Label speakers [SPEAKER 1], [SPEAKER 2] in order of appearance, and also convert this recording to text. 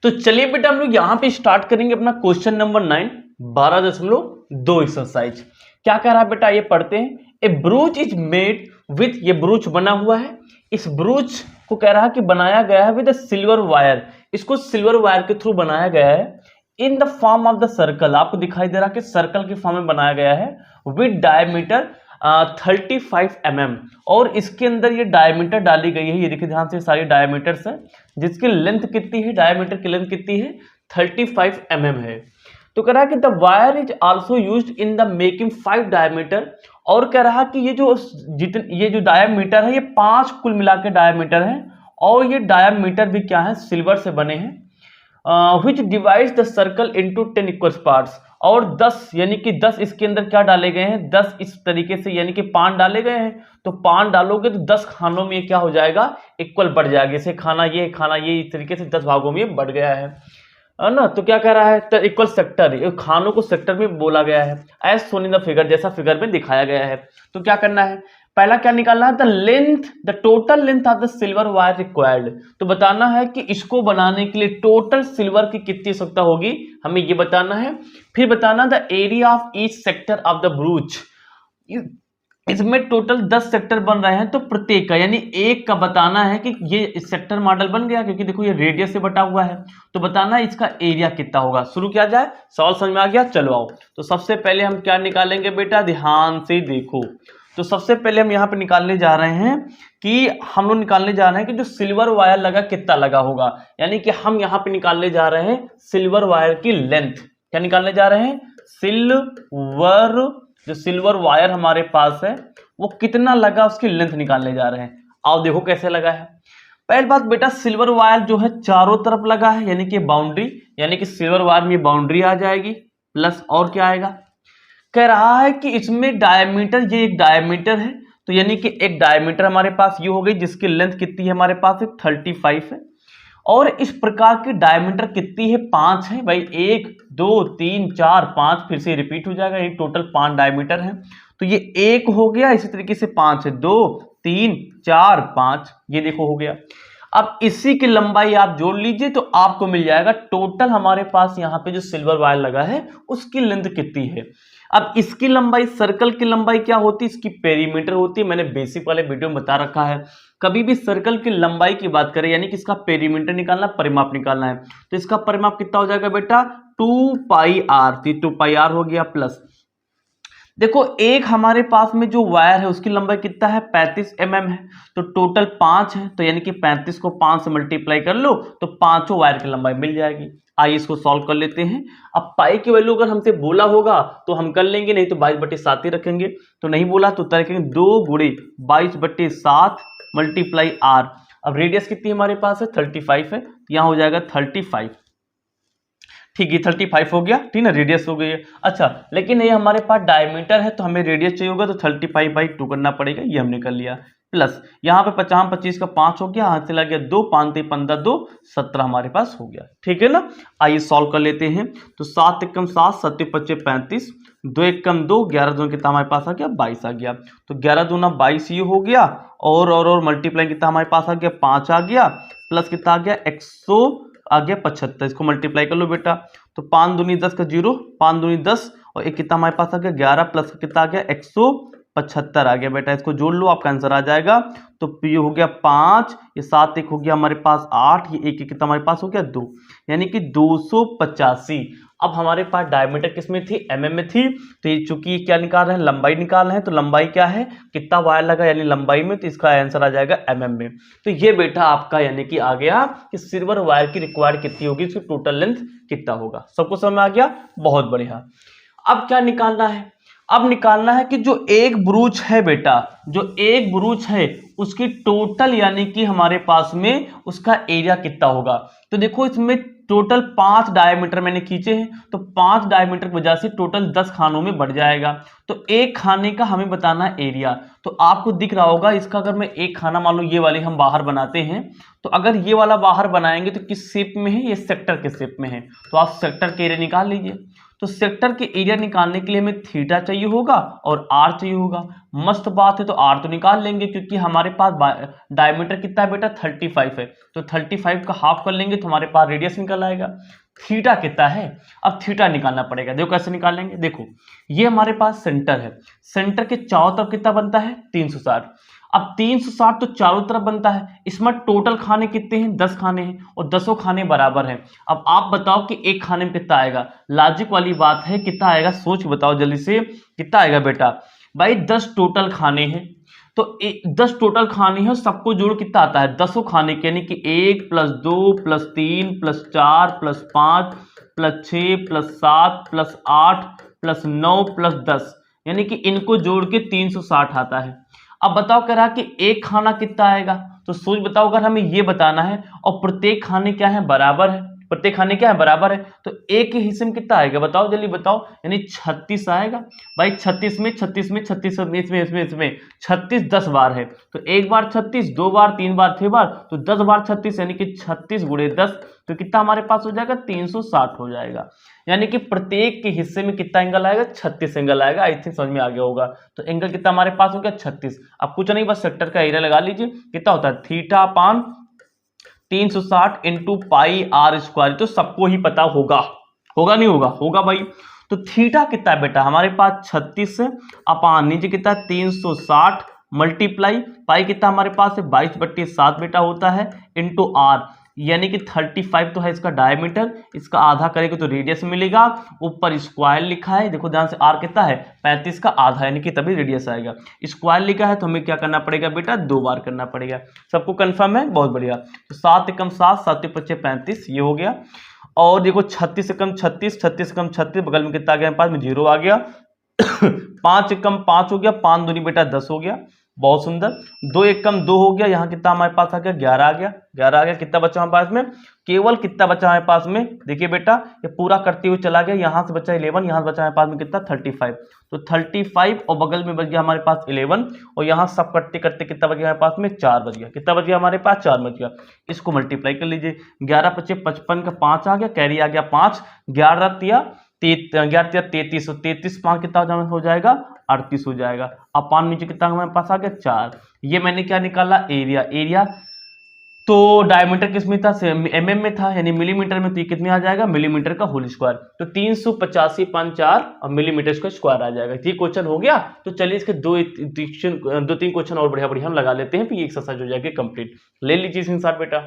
[SPEAKER 1] तो चलिए बेटा हम लोग यहाँ पे स्टार्ट करेंगे अपना क्वेश्चन नंबर 9 12.2 एक्सरसाइज। क्या कह रहा है बेटा, ये पढ़ते हैं। ए ब्रूच इज मेड विथ, ये ब्रूच बना हुआ है। इस ब्रूच को कह रहा है कि बनाया गया है विद सिल्वर वायर, इसको सिल्वर वायर के थ्रू बनाया गया है। In the form of the circle, आपको दिखाई दे रहा है कि सर्कल की फॉर्म में बनाया गया है विद डायमीटर 35 mm, और इसके अंदर ये डायमीटर डाली गई है। ये देखिए ध्यान से, सारी डायमीटर्स है, जिसकी लेंथ कितनी है, डायमीटर की लेंथ कितनी है, 35 mm है। तो कह रहा है कि the wire is also used in the making 5 diameter, और कह रहा है कि ये जो डायमीटर है ये 5 कुल मिला के डायमीटर है, और ये डायमीटर भी क्या है, सिल्वर से बने हैं। which divides the circle into 10 equal parts, और 10 यानी कि 10 इसके अंदर क्या डाले गए हैं, 10 इस तरीके से यानी कि 5 डाले गए हैं। तो 5 डालोगे तो 10 खानों में क्या हो जाएगा, इक्वल बढ़ जाएगा। जैसे खाना ये इस तरीके से 10 भागों में बढ़ गया है ना। तो क्या कह रहा है, तो इक्वल सेक्टर, खानों को सेक्टर में बोला गया है, as shown in the figure, जैसा फिगर में दिखाया गया है। तो क्या करना है, पहला क्या निकालना है, the length, the total length of the silver wire required. तो बताना है कि इसको बनाने के लिए टोटल सिल्वर की कितनी आवश्यकता होगी, हमें ये बताना है। फिर बताना the area of each sector of the ब्रूच, इसमें टोटल 10 सेक्टर बन रहे हैं, तो प्रत्येक का यानी एक का बताना है कि ये सेक्टर मॉडल बन गया, क्योंकि देखो ये रेडियस से बटा हुआ है। तो बताना है इसका एरिया कितना होगा। शुरू किया जाए, सवाल समझ में आ गया, चलो आओ। तो सबसे पहले हम क्या निकालेंगे बेटा, ध्यान से देखो। तो सबसे पहले हम यहाँ पे निकालने जा रहे हैं कि हम लोग निकालने जा रहे हैं कि जो सिल्वर वायर लगा कितना लगा होगा, यानी कि हम यहाँ पे निकालने जा रहे हैं सिल्वर वायर की लेंथ। क्या निकालने जा रहे हैं, जो सिल्वर वायर हमारे पास है वो कितना लगा, उसकी लेंथ निकालने जा रहे हैं। आओ देखो कैसे लगा है। पहली बात बेटा, सिल्वर वायर जो है चारों तरफ लगा है, यानी कि बाउंड्री, यानी कि सिल्वर वायर में बाउंड्री आ जाएगी, प्लस और क्या आएगा, कह रहा है कि इसमें डायमीटर, ये एक डायमीटर है, तो यानी कि एक डायमीटर हमारे पास ये हो गई, जिसकी लेंथ कितनी है हमारे पास, 35 है। और इस प्रकार की डायमीटर कितनी है, 5 है भाई, 1 2 3 4 5, फिर से रिपीट हो जाएगा, ये टोटल 5 डायमीटर है। तो ये 1 हो गया, इसी तरीके से 5 है, 2 3 4 5, ये देखो हो गया। अब इसी की लंबाई आप जोड़ लीजिए तो आपको मिल जाएगा टोटल हमारे पास यहाँ पे जो सिल्वर वायर लगा है उसकी लेंथ कितनी है। अब इसकी लंबाई, सर्कल की लंबाई क्या होती है, इसकी पेरीमीटर होती है। मैंने बेसिक वाले वीडियो में बता रखा है, कभी भी सर्कल की लंबाई की बात करें यानी कि इसका पेरीमीटर निकालना, परिमाप निकालना है, तो इसका परिमाप कितना हो जाएगा बेटा, 2πr, 2πr हो गया। प्लस देखो एक हमारे पास में जो वायर है उसकी लंबाई कितना है, 35 mm है, तो टोटल 5 है, तो यानी कि 35 को 5 से मल्टीप्लाई कर लो तो 5 वायर की लंबाई मिल जाएगी। आइए इसको सॉल्व कर लेते हैं। अब पाई की वैल्यू अगर हमसे बोला होगा तो हम कर लेंगे, नहीं तो 22/7 ही रखेंगे, तो नहीं बोला तो उत्तर रखेंगे 2 × 22/7 मल्टीप्लाई r। अब रेडियस कितनी हमारे पास है, 35 है, तो यहाँ हो जाएगा 35, ठीक है, 35 हो गया, ठीक है, रेडियस हो गई है। अच्छा, लेकिन ये हमारे पास डायमीटर है तो हमें रेडियस चाहिए होगा, तो 35/2 करना पड़ेगा, ये हमने कर लिया। प्लस यहाँ पे 50 25 का 5 हो गया, हाथ से लग गया 2, 5 3 15 2 17 हमारे पास हो गया, ठीक है ना। आइए सॉल्व कर लेते हैं। तो 7 एकम 7, 7 25 35, 2 एकम 2, 11 दूना कितना हमारे पास आ गया, 22 आ गया। तो 11 दूना 22 ये हो गया, और मल्टीप्लाई कितना हमारे पास आ गया, 5 आ गया, प्लस कितना आ गया, 100 आ गया 75, इसको मल्टीप्लाई कर लो बेटा। तो 5 दूनी 10 का 0, 5 दूनी 10, और एक कितना हमारे पास आ गया 11, प्लस कितना आ गया 175 आ गया बेटा, इसको जोड़ लो आपका आंसर आ जाएगा। तो ये हो गया 5, ये 7 एक हो गया हमारे पास 8, ये एक कितना हमारे पास हो गया 2, यानी कि 285। अब हमारे पास डायमीटर किस में थी, mm में थी, तो ये चूंकि क्या निकाल रहे हैं, लंबाई निकाल रहे हैं, तो लंबाई क्या है, कितना वायर लगा यानी लंबाई में, तो इसका आंसर आ जाएगा mm में। तो ये बेटा आपका यानी कि आ गया कि सिल्वर वायर की रिक्वायर्ड कितनी होगी, इसकी टोटल लेंथ कितना होगा। सबको समझ में आ गया, बहुत बढ़िया। अब क्या निकालना है, अब निकालना है कि जो एक ब्रूच है बेटा, जो एक ब्रूच है उसकी टोटल यानी कि हमारे पास में उसका एरिया कितना होगा। तो देखो इसमें टोटल 5 डायमीटर मैंने खींचे हैं, तो 5 डायमीटर की वजह से टोटल 10 खानों में बढ़ जाएगा। तो एक खाने का हमें बताना है एरिया। तो आपको दिख रहा होगा इसका, अगर मैं एक खाना मान लो ये वाले हम बाहर बनाते हैं, तो अगर ये वाला बाहर बनाएंगे तो किस शेप में है, ये सेक्टर के शेप में है, तो आप सेक्टर के एरिया निकाल लीजिए। तो सेक्टर के एरिया निकालने के लिए हमें थीटा चाहिए होगा और आर चाहिए होगा। मस्त बात है, तो आर तो निकाल लेंगे क्योंकि हमारे पास डायमीटर कितना है बेटा 35 है, तो 35 का हाफ कर लेंगे तो हमारे पास रेडियस निकल आएगा। थीटा कितना है, अब थीटा निकालना पड़ेगा। देखो कैसे निकालेंगे, देखो ये हमारे पास सेंटर है, सेंटर के चारों तरफ कितना बनता है 360। अब 360 तो चारों तरफ बनता है, इसमें टोटल खाने कितने हैं 10 खाने हैं और 10 खाने बराबर हैं। अब आप बताओ कि एक खाने में कितना आएगा, लॉजिक वाली बात है, कितना आएगा सोच बताओ जल्दी से, कितना आएगा बेटा भाई 10 टोटल खाने हैं, तो 10 टोटल खाने हैं, सबको जोड़ कितना आता है 10 खाने के, यानी कि 1 + 2 + 3 + 4 + 5 + 6 + 7 + 8 + 9 + 10, यानी कि इनको जोड़ के 360 आता है। अब बताओ कह रहा कि एक खाना कितना आएगा, तो सोच बताओ अगर हमें ये बताना है और प्रत्येक खाने क्या है बराबर है, प्रत्येक खाने क्या है बराबर है, तो एक के हिस्से में कितना आएगा बताओ जल्दी बताओ, यानी 36 आएगा भाई। 36 में 36 में 36 इसमें 36 10 बार है, तो एक बार 36, 2 बार, 3 बार, 6 बार, तो 10 बार 36, यानी कि 36 × 10, तो कितना हमारे पास हो जाएगा 360 हो जाएगा। यानी कि प्रत्येक के हिस्से में कितना एंगल आएगा 36 एंगल आएगा। आई थिंक समझ में आ गया होगा। तो एंगल कितना हमारे पास हो गया 36। अब कुछ नहीं, बस सेक्टर का एरिया लगा लीजिए, कितना होता है थीटा अपान 360 × πr², तो सबको ही पता होगा, होगा नहीं होगा, होगा भाई। तो थीटा कितना है बेटा हमारे पास 36 अपान नीचे कितना 360 मल्टीप्लाई पाई कितना हमारे पास है 22/7 बेटा होता है इंटू आर, यानी कि 35 तो है इसका डायमीटर, इसका आधा करेंगे तो रेडियस मिलेगा, ऊपर स्क्वायर लिखा है, देखो ध्यान से आर कितना है 35 का आधा, यानी कि तभी रेडियस आएगा। स्क्वायर लिखा है तो हमें क्या करना पड़ेगा बेटा 2 बार करना पड़ेगा। सबको कंफर्म है, बहुत बढ़िया। तो 7 × 7 7 × 5 35, ये हो गया। और देखो 36 से कम 36, 36 से कम 36, बगल में कितना आ गया पास में 0 आ गया। 5 से कम 5 हो गया, 5 दूनी बेटा 10 हो गया, बहुत सुंदर। 2 एक कम 2 हो गया, यहाँ कितना हमारे पास आ गया 11 आ गया, 11 आ गया। कितना बचा हमारे पास में, केवल कितना बचा हमारे पास में, देखिए बेटा ये पूरा करते हुए चला गया, यहाँ से बचा 11, यहाँ से बचा हमारे पास में कितना 35, तो 35 और बगल में बच गया हमारे पास 11, और यहाँ सब करते करते कितना बच गया हमारे पास में 4 बच गया, कितना बच गया हमारे पास 4 बच गया। इसको मल्टीप्लाई कर लीजिए, 11 × 5 = 55 का 5 आ गया, कैरी आ गया 5, 11 × 33, 33 5 कितना हो जाएगा 38 हो जाएगा। अब पान नीचे कितना हमारे पास आ गया 4। ये मैंने क्या निकाला एरिया, एरिया तो डायमीटर किस में था mm में था, यानी मिलीमीटर में, तो ये कितने आ जाएगा मिलीमीटर का होल स्क्वायर, तो 385.4 और मिलीमीटर का स्क्वायर आ जाएगा। ये क्वेश्चन हो गया। तो चलिए इसके 2-3 क्वेश्चन और बढ़िया बढ़िया हम लगा लेते हैं, फिर ये एक्सरसाइज हो जाएगी कंप्लीट। ले लीजिए स्क्रीनशॉट बेटा।